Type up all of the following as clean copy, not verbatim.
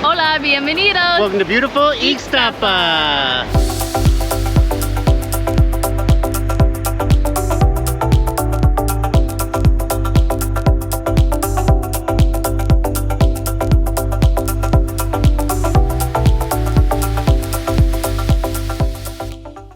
Hola, bienvenidos. Welcome to beautiful Ixtapa.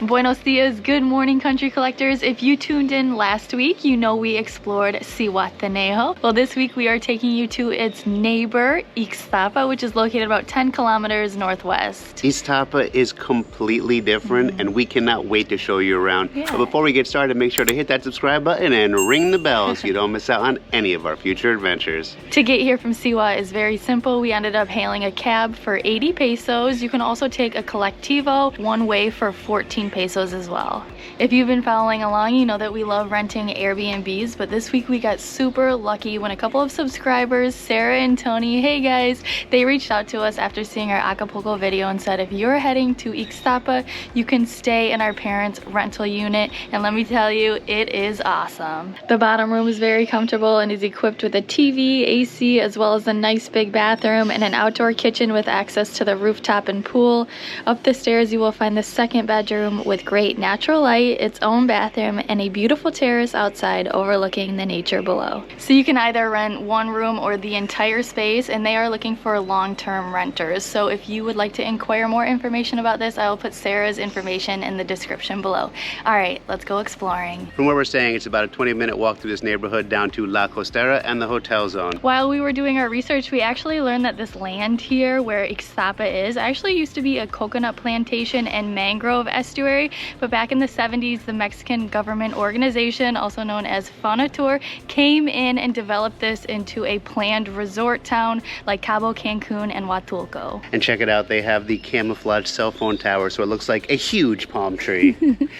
Buenos dias, good morning country collectors. If you tuned in last week, you know we explored Zihuatanejo. Well, this week we are taking you to its neighbor, Ixtapa, which is located about 10 kilometers northwest. Ixtapa is completely different and we cannot wait to show you around. Yeah. But before we get started, make sure to hit that subscribe button and ring the bell so you don't miss out on any of our future adventures. To get here from Siwa is very simple. We ended up hailing a cab for 80 pesos. You can also take a colectivo one way for 14 pesos as well. If you've been following along, you know that we love renting Airbnbs, but this week we got super lucky when a couple of subscribers, Sarah and Tony, hey guys, they reached out to us after seeing our Acapulco video and said if you're heading to Ixtapa, you can stay in our parents' rental unit, and let me tell you, it is awesome. The bottom room is very comfortable and is equipped with a TV, AC, as well as a nice big bathroom and an outdoor kitchen with access to the rooftop and pool. Up the stairs you will find the second bedroom with great natural light, its own bathroom, and a beautiful terrace outside overlooking the nature below. So you can either rent one room or the entire space, and they are looking for long-term renters. So if you would like to inquire more information about this, I will put Sarah's information in the description below. All right, let's go exploring. From where we're staying, it's about a 20-minute walk through this neighborhood down to La Costera and the hotel zone. While we were doing our research, we actually learned that this land here where Ixtapa is actually used to be a coconut plantation and mangrove estuary. But back in the 70s, the Mexican government organization, also known as Fonatur, came in and developed this into a planned resort town like Cabo, Cancun, and Huatulco. And check it out, they have the camouflage cell phone tower, so it looks like a huge palm tree.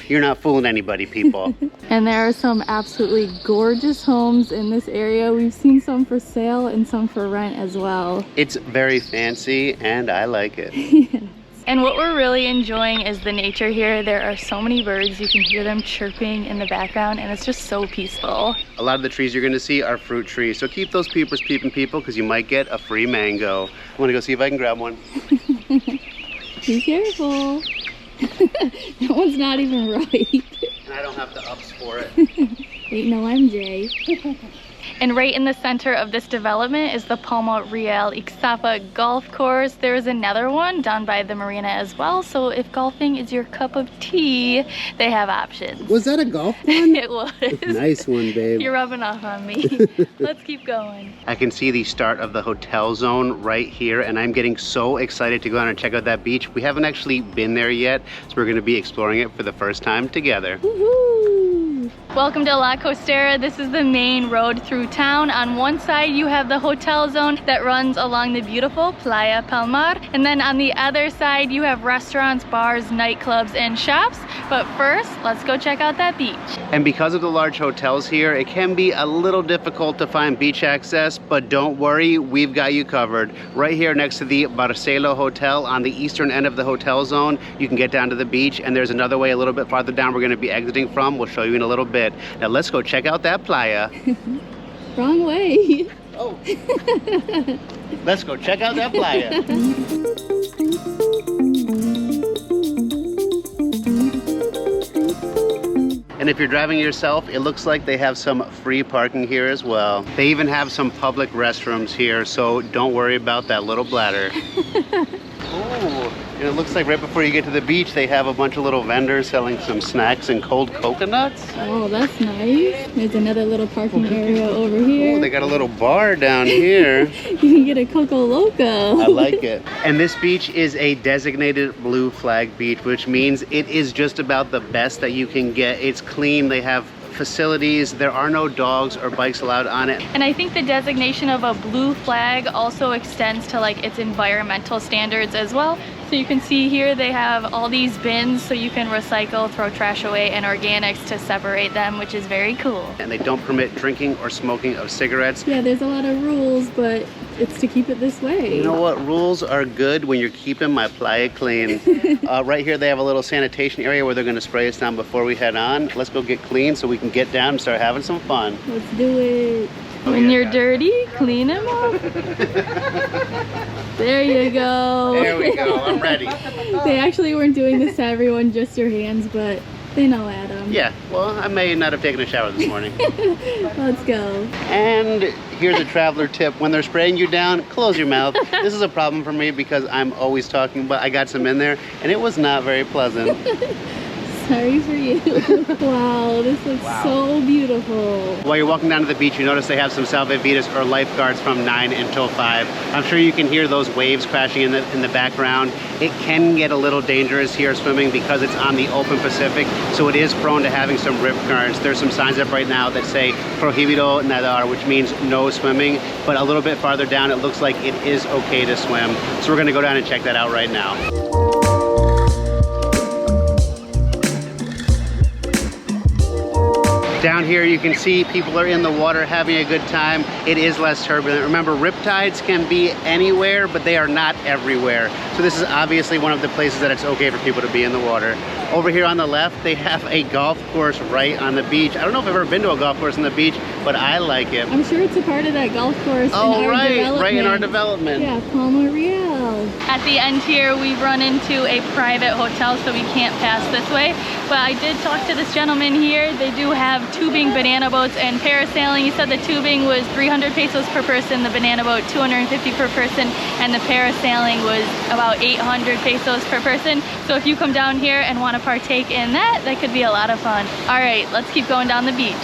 You're not fooling anybody, people. And there are some absolutely gorgeous homes in this area. We've seen some for sale and some for rent as well. It's very fancy and I like it. And what we're really enjoying is the nature here. There are so many birds. You can hear them chirping in the background, and it's just so peaceful. A lot of the trees you're going to see are fruit trees, so keep those peepers peeping, people, because you might get a free mango. I want to go see if I can grab one. Be careful. That one's not even right. And I don't have to ups for it. Ain't no MJ. And right in the center of this development is the Palma Real Ixtapa golf course. There's another one down by the marina as well, so if golfing is your cup of tea, they have options. Was that a golf one? It was. Nice one, babe. You're rubbing off on me. Let's keep going. I can see the start of the hotel zone right here, and I'm getting so excited to go out and check out that beach. We haven't actually been there yet, so we're going to be exploring it for the first time together. Woohoo! Welcome to La Costera. This is the main road through town. On one side you have the hotel zone that runs along the beautiful Playa El Palmar, and then on the other side you have restaurants, bars, nightclubs, and shops. But first, let's go check out that beach. And because of the large hotels here, it can be a little difficult to find beach access, but don't worry, we've got you covered. Right here next to the Barcelo Hotel on the eastern end of the hotel zone, you can get down to the beach, and there's another way a little bit farther down we're going to be exiting from. We'll show you in a little bit. Now let's go check out that playa. Wrong way. Oh. Let's go check out that playa. And if you're driving yourself, it looks like they have some free parking here as well. They even have some public restrooms here, so don't worry about that little bladder. Ooh, and it looks like right before you get to the beach, they have a bunch of little vendors selling some snacks and cold coconuts. Oh, that's nice. There's another little parking area over here. Oh, they got a little bar down here. You can get a Coco Loco. I like it. And this beach is a designated blue flag beach, which means it is just about the best that you can get. It's clean. They have facilities. There are no dogs or bikes allowed on it. And I think the designation of a blue flag also extends to like its environmental standards as well. So you can see here they have all these bins so you can recycle, throw trash away, and organics to separate them, which is very cool. And they don't permit drinking or smoking of cigarettes. Yeah, there's a lot of rules, but it's to keep it this way. You know what? Rules are good when you're keeping my playa clean. Right here they have a little sanitation area where they're going to spray us down before we head on. Let's go get clean so we can get down and start having some fun. Let's do it. Oh, when yeah, you're dirty, clean them up. There you go. There we go, I'm ready. They actually weren't doing this to everyone, just your hands, but they know Adam. Yeah, well, I may not have taken a shower this morning. Let's go. And here's a traveler tip. When they're spraying you down, close your mouth. This is a problem for me because I'm always talking, but I got some in there and it was not very pleasant. Sorry for you. Wow, this looks so beautiful. While you're walking down to the beach, you notice they have some salvavidas or lifeguards from 9 until 5. I'm sure you can hear those waves crashing in the background. It can get a little dangerous here swimming because it's on the open Pacific, so it is prone to having some rip currents. There's some signs up right now that say prohibido nadar, which means no swimming, but a little bit farther down it looks like it is okay to swim. So we're gonna go down and check that out right now. Down here you can see people are in the water having a good time. It is less turbulent. Remember, riptides can be anywhere, but they are not everywhere. So this is obviously one of the places that it's okay for people to be in the water. Over here on the left, they have a golf course right on the beach. I don't know if I've ever been to a golf course on the beach, but I like it. I'm sure it's a part of that golf course in our development. Right in our development. Yeah, Palma Real. At the end here, we've run into a private hotel, so we can't pass this way. But I did talk to this gentleman here. They do have tubing banana boats and parasailing. He said the tubing was 300 pesos per person, the banana boat 250 per person, and the parasailing was about 800 pesos per person. So if you come down here and want to partake in that, that could be a lot of fun. All right, let's keep going down the beach.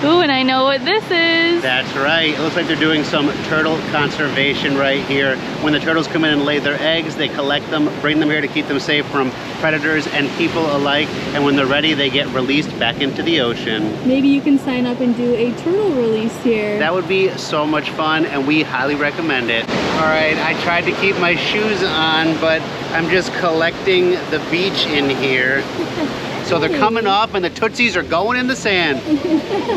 Ooh, and I know what this is. That's right. It looks like they're doing some turtle conservation right here. When the turtles come in and lay their eggs, they collect them, bring them here to keep them safe from predators and people alike. And when they're ready, they get released back into the ocean. Maybe you can sign up and do a turtle release here. That would be so much fun, and we highly recommend it. All right, I tried to keep my shoes on, but I'm just collecting the beach in here. So they're coming off and the Tootsies are going in the sand.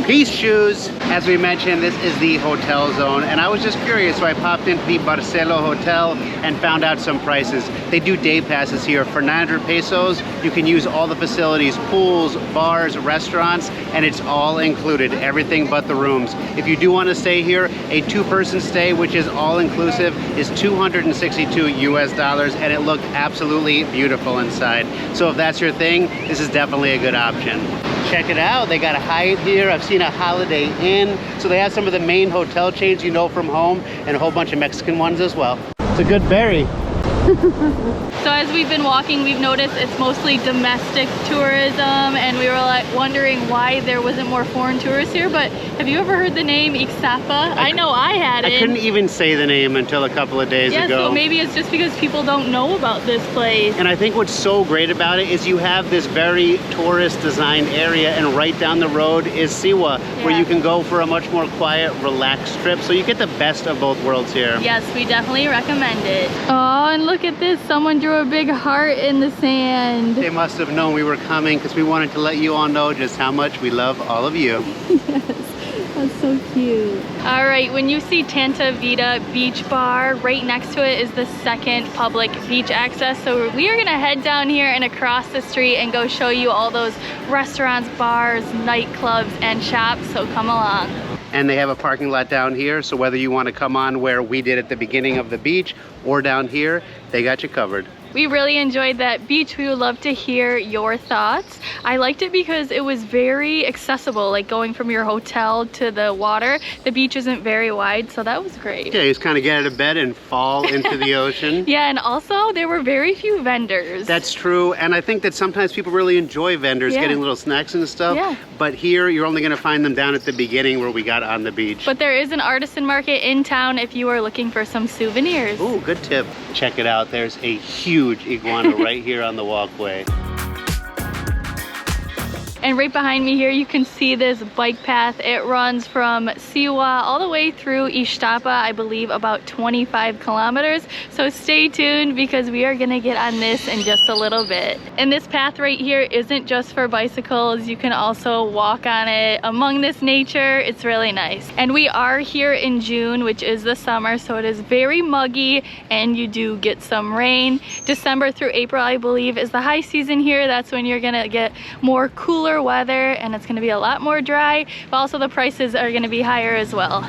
Peace, shoes. As we mentioned, this is the hotel zone, and I was just curious, so I popped into the Barcelo Hotel and found out some prices. They do day passes here. For 900 pesos, you can use all the facilities, pools, bars, restaurants, and it's all included, everything but the rooms. If you do want to stay here, a two-person stay, which is all-inclusive, is $262 US, and it looked absolutely beautiful inside. So if that's your thing, this is definitely a good option. Check it out, they got a Hyatt here. I've seen a Holiday Inn. So they have some of the main hotel chains you know from home, and a whole bunch of Mexican ones as well. It's a good berry. So as we've been walking, we've noticed it's mostly domestic tourism, and we were like wondering why there wasn't more foreign tourists here. But have you ever heard the name Ixtapa? I know I hadn't. I couldn't even say the name until a couple of days ago. Yeah, so maybe it's just because people don't know about this place. And I think what's so great about it is you have this very tourist designed area, and right down the road is Siwa, where you can go for a much more quiet, relaxed trip. So you get the best of both worlds here. Yes, we definitely recommend it. Oh, and look at this. Someone drew a big heart in the sand. They must have known we were coming because we wanted to let you all know just how much we love all of you. Yes, that's so cute. All right, when you see Tanta Vida Beach Bar, right next to it is the second public beach access. So we are gonna head down here and across the street and go show you all those restaurants, bars, nightclubs, and shops, so come along. And they have a parking lot down here, so whether you want to come on where we did at the beginning of the beach or down here, they got you covered. We really enjoyed that beach. We would love to hear your thoughts. I liked it because it was very accessible, like going from your hotel to the water. The beach isn't very wide, so that was great. Yeah, you just kind of get out of bed and fall into the ocean. Yeah, and also there were very few vendors. That's true, and I think that sometimes people really enjoy vendors getting little snacks and stuff. Yeah. But here, you're only gonna find them down at the beginning where we got on the beach. But there is an artisan market in town if you are looking for some souvenirs. Ooh, good tip. Check it out. There's a huge iguana right here on the walkway. And right behind me here, you can see this bike path. It runs from Siwa all the way through Ixtapa, I believe about 25 kilometers. So stay tuned because we are gonna get on this in just a little bit. And this path right here isn't just for bicycles. You can also walk on it among this nature. It's really nice. And we are here in June, which is the summer, so it is very muggy and you do get some rain. December through April, I believe, is the high season here. That's when you're gonna get more cooler cooler weather and it's gonna be a lot more dry, but also the prices are gonna be higher as well.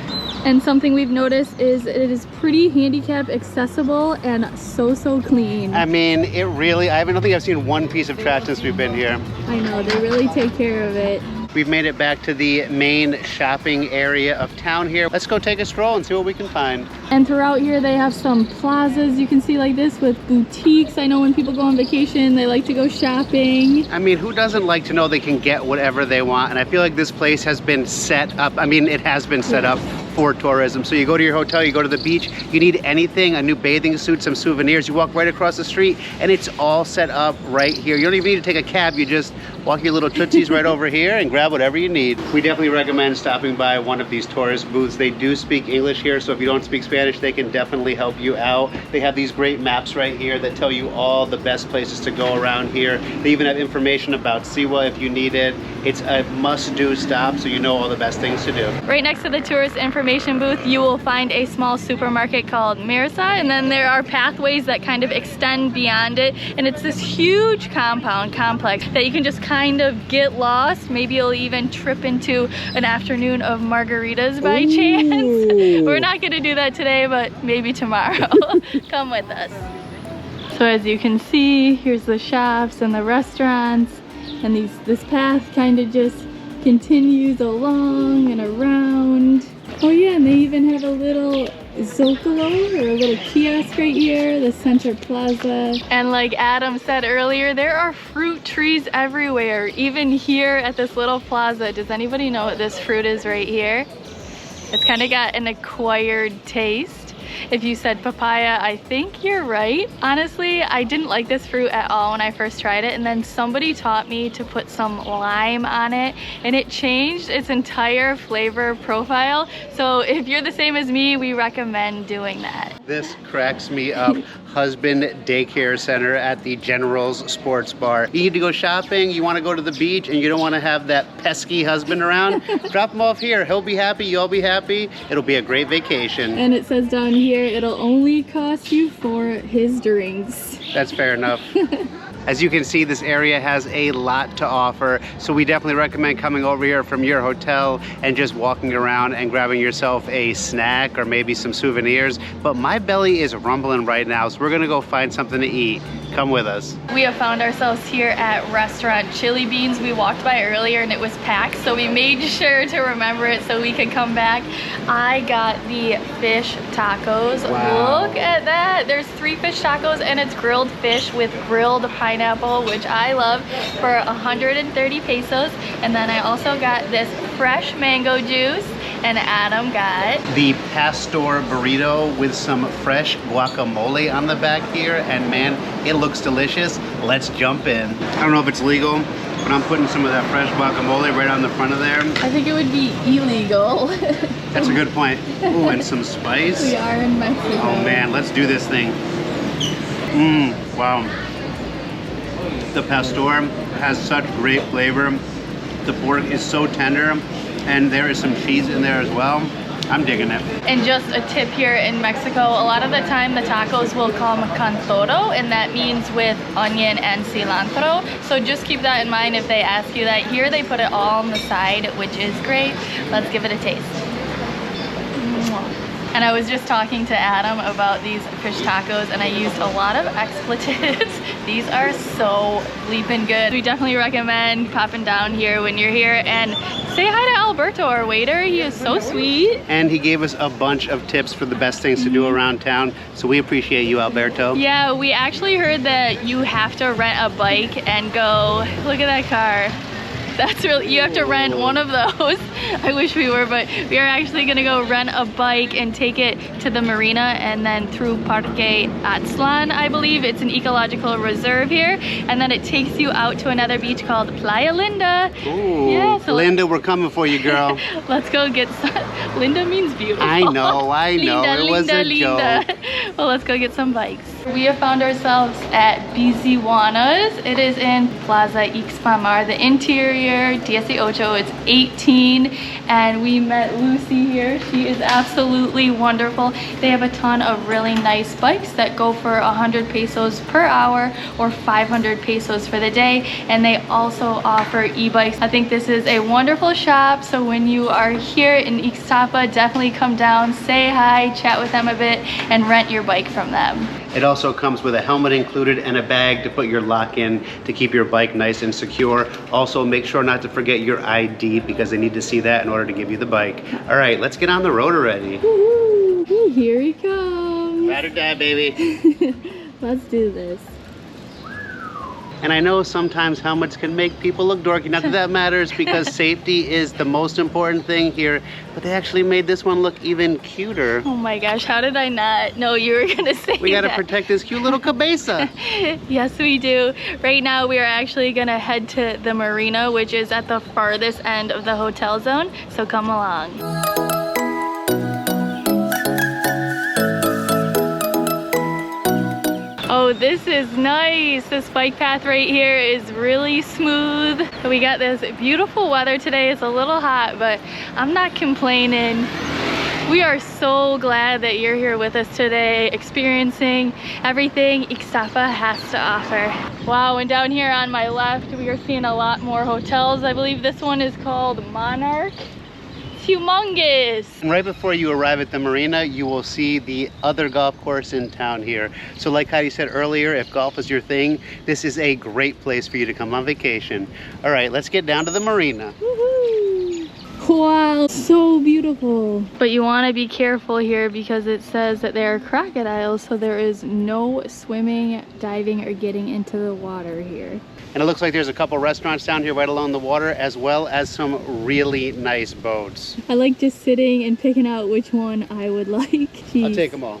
And something we've noticed is it is pretty handicap accessible and so clean. I mean, it really, I don't think I've seen one piece of trash since we've been here. I know, they really take care of it. We've made it back to the main shopping area of town here. Let's go take a stroll and see what we can find. And throughout here they have some plazas you can see like this with boutiques. I know when people go on vacation they like to go shopping. I mean, who doesn't like to know they can get whatever they want? And I feel like this place has been set up. I mean, it has been set up for tourism. So you go to your hotel, you go to the beach, you need anything, a new bathing suit, some souvenirs, you walk right across the street and it's all set up right here. You don't even need to take a cab, you just walk your little tootsies right over here and grab whatever you need. We definitely recommend stopping by one of these tourist booths. They do speak English here, so if you don't speak Spanish, they can definitely help you out. They have these great maps right here that tell you all the best places to go around here. They even have information about Siwa if you need it. It's a must-do stop, so you know all the best things to do. Right next to the tourist information booth, you will find a small supermarket called Mirza, and then there are pathways that kind of extend beyond it, and it's this huge complex that you can just kind of get lost. Maybe you'll even trip into an afternoon of margaritas by chance. We're not gonna do that today, but maybe tomorrow. Come with us. So as you can see, here's the shops and the restaurants, and this path kind of just continues along and around. Oh yeah, and they even have a little Zocalo or a little kiosk right here, the Center Plaza. And like Adam said earlier, there are fruit trees everywhere, even here at this little plaza. Does anybody know what this fruit is right here? It's kind of got an acquired taste. If you said papaya, I think you're right. Honestly, I didn't like this fruit at all when I first tried it, and then somebody taught me to put some lime on it, and it changed its entire flavor profile. So if you're the same as me, we recommend doing that. This cracks me up. Husband daycare center at the General's Sports Bar. You need to go shopping, you want to go to the beach, and you don't want to have that pesky husband around. Drop him off here. He'll be happy, you'll be happy. It'll be a great vacation. And it says down here, it'll only cost you for his drinks. That's fair enough. As you can see, this area has a lot to offer, so we definitely recommend coming over here from your hotel and just walking around and grabbing yourself a snack or maybe some souvenirs. But my belly is rumbling right now, so we're gonna go find something to eat. Come with us. We have found ourselves here at restaurant Chili Beans. We walked by earlier and it was packed, so we made sure to remember it so we could come back. I got the fish tacos. Wow. Look at that. There's 3 fish tacos and it's grilled fish with grilled pineapple, which I love, for 130 pesos. And then I also got this fresh mango juice, and Adam got the pastor burrito with some fresh guacamole on the back here, and man, it looks delicious. Let's jump in. I don't know if it's legal, but I'm putting some of that fresh guacamole right on the front of there. I think it would be illegal. That's a good point. Ooh, and some spice. We are in Mexico. Oh man, let's do this thing. Wow. The pastor has such great flavor. The pork is so tender, and there is some cheese in there as well. I'm digging it. And just a tip here in Mexico, a lot of the time the tacos will come con todo, and that means with onion and cilantro. So just keep that in mind if they ask you that. Here they put it all on the side, which is great. Let's give it a taste. And I was just talking to Adam about these fish tacos, and I used a lot of expletives. These are so bleeping good. We definitely recommend popping down here when you're here and say hi to Alberto, our waiter. He is so sweet. And he gave us a bunch of tips for the best things to do around town, so we appreciate you, Alberto. Yeah, we actually heard that you have to rent a bike and go, look at that car. That's really, you have to rent one of those. I wish we were, but we are actually gonna go rent a bike and take it to the marina and then through Parque Atzlan, I believe. It's an ecological reserve here. And then it takes you out to another beach called Playa Linda. Ooh, yeah, so Linda, we're coming for you, girl. Let's go get some, Linda means beautiful. I know, Linda, it was a joke. Well, let's go get some bikes. We have found ourselves at Biziwanas. It is in Plaza Ixtapa. The interior, 18, it's 18. And we met Lucy here. She is absolutely wonderful. They have a ton of really nice bikes that go for 100 pesos per hour or 500 pesos for the day. And they also offer e-bikes. I think this is a wonderful shop. So when you are here in Ixtapa, definitely come down, say hi, chat with them a bit, and rent your bike from them. It also comes with a helmet included and a bag to put your lock in to keep your bike nice and secure. Also, make sure not to forget your ID because they need to see that in order to give you the bike. All right, let's get on the road already. Woohoo! Here he comes. Ride or die, baby. Let's do this. And I know sometimes helmets can make people look dorky. Not that that matters because safety is the most important thing here, but they actually made this one look even cuter. Oh my gosh, how did I not know you were gonna say that? We gotta protect this cute little cabeza. Yes, we do. Right now we are actually gonna head to the marina, which is at the farthest end of the hotel zone, so come along. Oh, this is nice. This bike path right here is really smooth. We got this beautiful weather today. It's a little hot, but I'm not complaining. We are so glad that you're here with us today, experiencing everything Ixtapa has to offer. Wow, and down here on my left, we are seeing a lot more hotels. I believe this one is called Monarch. Humongous. And right before you arrive at the marina, you will see the other golf course in town here. So like Heidi said earlier, if golf is your thing, this is a great place for you to come on vacation. All right, let's get down to the marina. Woohoo. Wow, so beautiful. But you want to be careful here because it says that there are crocodiles, so there is no swimming, diving, or getting into the water here. And it looks like there's a couple restaurants down here right along the water, as well as some really nice boats. I like just sitting and picking out which one I would like. Jeez. I'll take them all.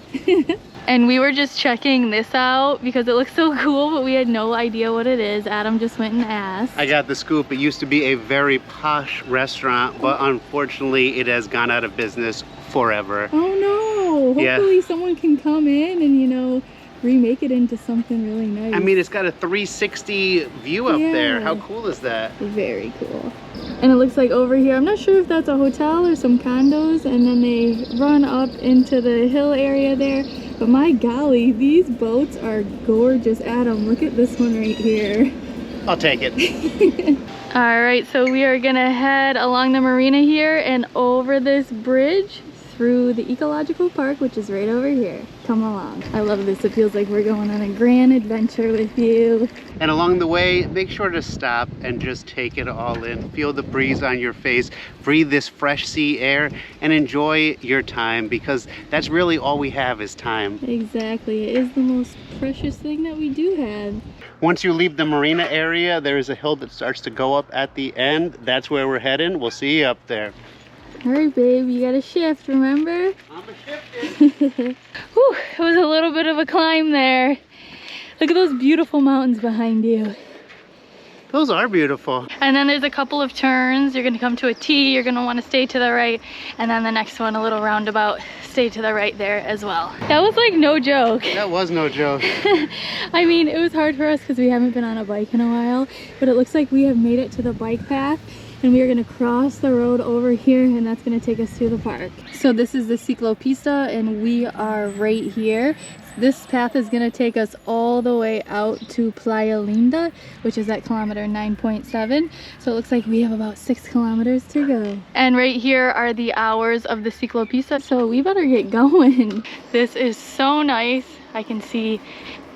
And we were just checking this out because it looks so cool, but we had no idea what it is. Adam just went and asked. I got the scoop. It used to be a very posh restaurant, but unfortunately it has gone out of business forever. Oh no! Hopefully yeah. Someone can come in and, you know, remake it into something really nice. I mean, it's got a 360 view up there. How cool is that? Very cool. And it looks like over here, I'm not sure if that's a hotel or some condos, and then they run up into the hill area there. But my golly, these boats are gorgeous. Adam, look at this one right here. I'll take it. All right, so we are gonna head along the marina here and over this bridge through the Ecological Park, which is right over here. Come along. I love this. It feels like we're going on a grand adventure with you. And along the way, make sure to stop and just take it all in. Feel the breeze on your face, breathe this fresh sea air, and enjoy your time, because that's really all we have is time. Exactly. It is the most precious thing that we do have. Once you leave the marina area, there is a hill that starts to go up at the end. That's where we're heading. We'll see you up there. All right, babe, you gotta shift, remember? I'm a-shifting. Whew, it was a little bit of a climb there. Look at those beautiful mountains behind you. Those are beautiful. And then there's a couple of turns. You're gonna come to a T, you're gonna wanna stay to the right, and then the next one, a little roundabout, stay to the right there as well. That was like no joke. That was no joke. I mean, it was hard for us because we haven't been on a bike in a while, but it looks like we have made it to the bike path. And we are gonna cross the road over here, and that's gonna take us to the park. So this is the ciclopista, and we are right here. This path is gonna take us all the way out to Playa Linda, which is at kilometer 9.7. So it looks like we have about 6 kilometers to go. And right here are the hours of the ciclopista, so we better get going. This is so nice. I can see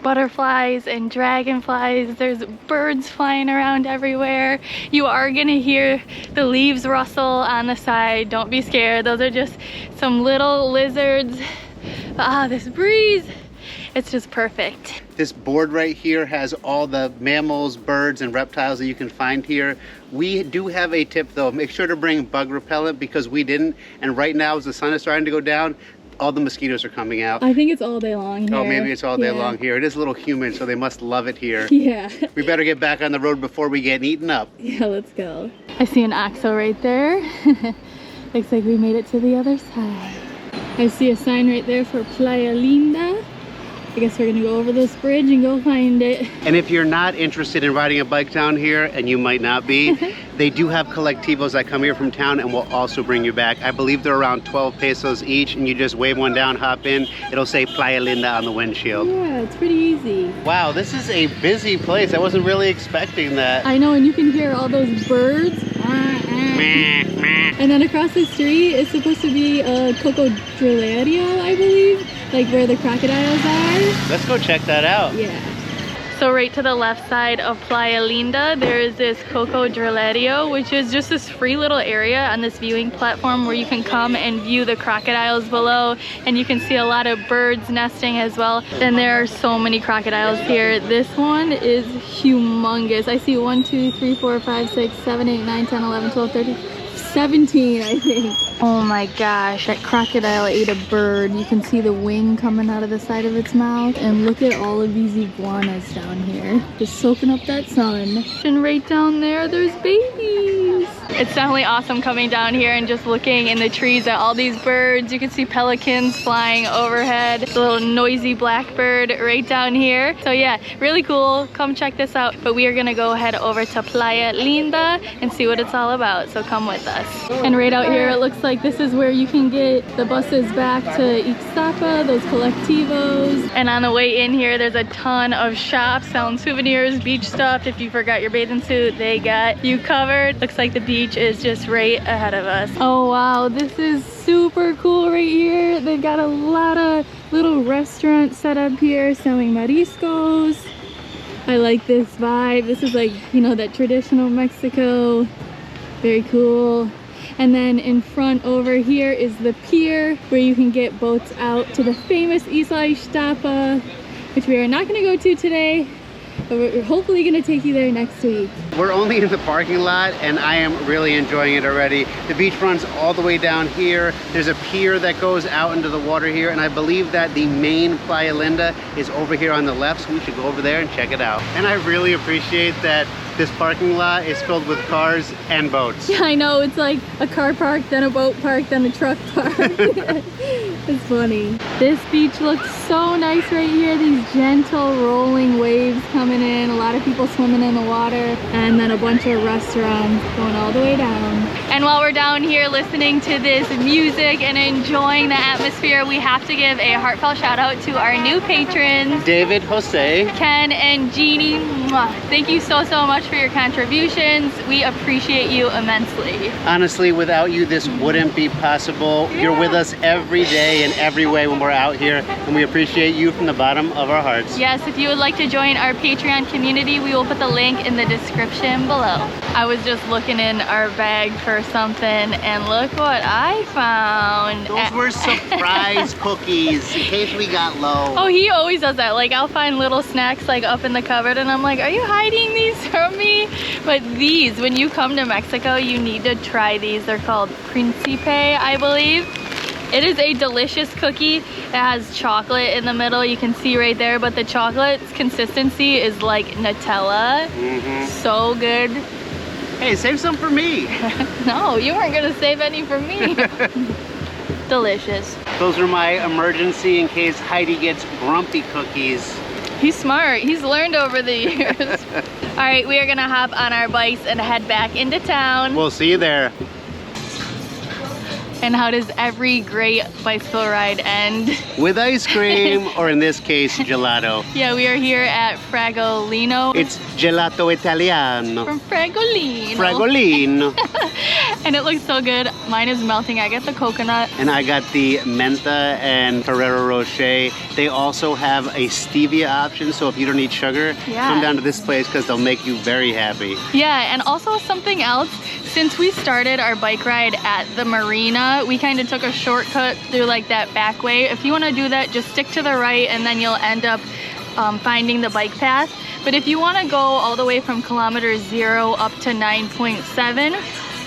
butterflies and dragonflies. There's birds flying around everywhere. You are gonna hear the leaves rustle on the side. Don't be scared. Those are just some little lizards. Ah, this breeze. It's just perfect. This board right here has all the mammals, birds, and reptiles that you can find here. We do have a tip though. Make sure to bring bug repellent because we didn't. And right now as the sun is starting to go down, all the mosquitoes are coming out. I think it's all day long here. Oh, maybe it's all day long here. It is a little humid, so they must love it here. Yeah. We better get back on the road before we get eaten up. Yeah, let's go. I see an oxo right there. Looks like we made it to the other side. I see a sign right there for Playa Linda. I guess we're gonna go over this bridge and go find it. And if you're not interested in riding a bike down here, and you might not be, they do have colectivos that come here from town and will also bring you back. I believe they're around 12 pesos each, and you just wave one down, hop in. It'll say Playa Linda on the windshield. Yeah, it's pretty easy. Wow, this is a busy place. I wasn't really expecting that. I know, and you can hear all those birds. And then across the street is supposed to be a crocodilerio, I believe, like where the crocodiles are. Let's go check that out. Yeah. So right to the left side of Playa Linda, there is this crocodilerio, which is just this free little area on this viewing platform where you can come and view the crocodiles below, and you can see a lot of birds nesting as well. And there are so many crocodiles here. This one is humongous. I see 1, 2, 3, 4, 5, 6, 7, 8, 9, 10, 11, 12, 13, 17, I think. Oh my gosh, that crocodile ate a bird. You can see the wing coming out of the side of its mouth. And look at all of these iguanas down here, just soaking up that sun. And right down there, there's babies. It's definitely awesome coming down here and just looking in the trees at all these birds. You can see pelicans flying overhead. The little noisy blackbird right down here. So yeah, really cool. Come check this out. But we are gonna go head over to Playa Linda and see what it's all about. So come with us. And right out here, it looks like this is where you can get the buses back to Ixtapa, those colectivos. And on the way in here, there's a ton of shops selling souvenirs, beach stuff. If you forgot your bathing suit, they got you covered. Looks like the beach is just right ahead of us. Oh wow, this is super cool right here. They've got a lot of little restaurants set up here selling mariscos. I like this vibe. This is like, you know, that traditional Mexico. Very cool. And then in front over here is the pier where you can get boats out to the famous Isla Ixtapa, which we are not going to go to today, but we're hopefully going to take you there next week. We're only in the parking lot, and I am really enjoying it already. The beach runs all the way down here. There's a pier that goes out into the water here, and I believe that the main Playa Linda is over here on the left, so we should go over there and check it out. And I really appreciate that this parking lot is filled with cars and boats. Yeah, I know. It's like a car park, then a boat park, then a truck park. It's funny. This beach looks so nice right here. These gentle rolling waves coming in. A lot of people swimming in the water. And then a bunch of restaurants going all the way down. And while we're down here listening to this music and enjoying the atmosphere, we have to give a heartfelt shout out to our new patrons, David, Jose, Ken, and Jeannie. Mwah. Thank you so much for your contributions. We appreciate you immensely. Honestly, without you, this wouldn't be possible. Yeah. You're with us every day in every way when we're out here, and we appreciate you from the bottom of our hearts. Yes, if you would like to join our Patreon community, we will put the link in the description below. I was just looking in our bag for something, and look what I found. Those were surprise cookies in case we got low. Oh, he always does that. Like, I'll find little snacks like up in the cupboard, and I'm like, are you hiding these from me? But these, when you come to Mexico, you need to try these. They're called Principe, I believe. It is a delicious cookie. It has chocolate in the middle, you can see right there, but the chocolate's consistency is like Nutella. So good. Hey, save some for me. No, you weren't gonna save any for me. Delicious. Those are my emergency in case Heidi gets grumpy cookies. He's smart. He's learned over the years. All right, we are gonna hop on our bikes and head back into town. We'll see you there. And how does every great bicycle ride end? With ice cream, or in this case, gelato. Yeah, we are here at Fragolino. It's gelato Italiano. From Fragolino. Fragolino. And it looks so good. Mine is melting. I get the coconut. And I got the Menta and Ferrero Rocher. They also have a stevia option, so if you don't eat sugar, come down to this place because they'll make you very happy. Yeah, and also something else. Since we started our bike ride at the marina, we kind of took a shortcut through like that back way. If you want to do that, just stick to the right and then you'll end up finding the bike path. But if you want to go all the way from kilometer 0 up to 9.7,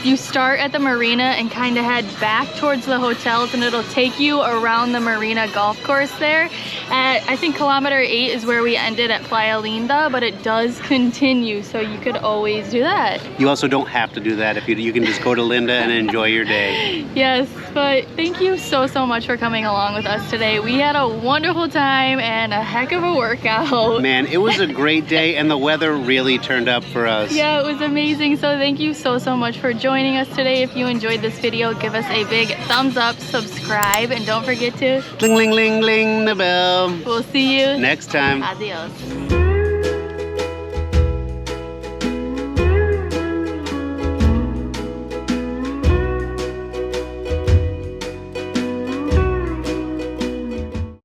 You start at the marina and kind of head back towards the hotels, and it'll take you around the marina golf course there. At, I think kilometer 8 is where we ended at Playa Linda, but it does continue, so you could always do that. You also don't have to do that. If you can just go to Linda and enjoy your day. Yes, but thank you so much for coming along with us today. We had a wonderful time and a heck of a workout. Man, it was a great day, and the weather really turned up for us. Yeah, it was amazing. So thank you so much for joining us today. If you enjoyed this video, give us a big thumbs up, subscribe, and don't forget to Ling ling ling ling the bell. We'll see you next time. Adios.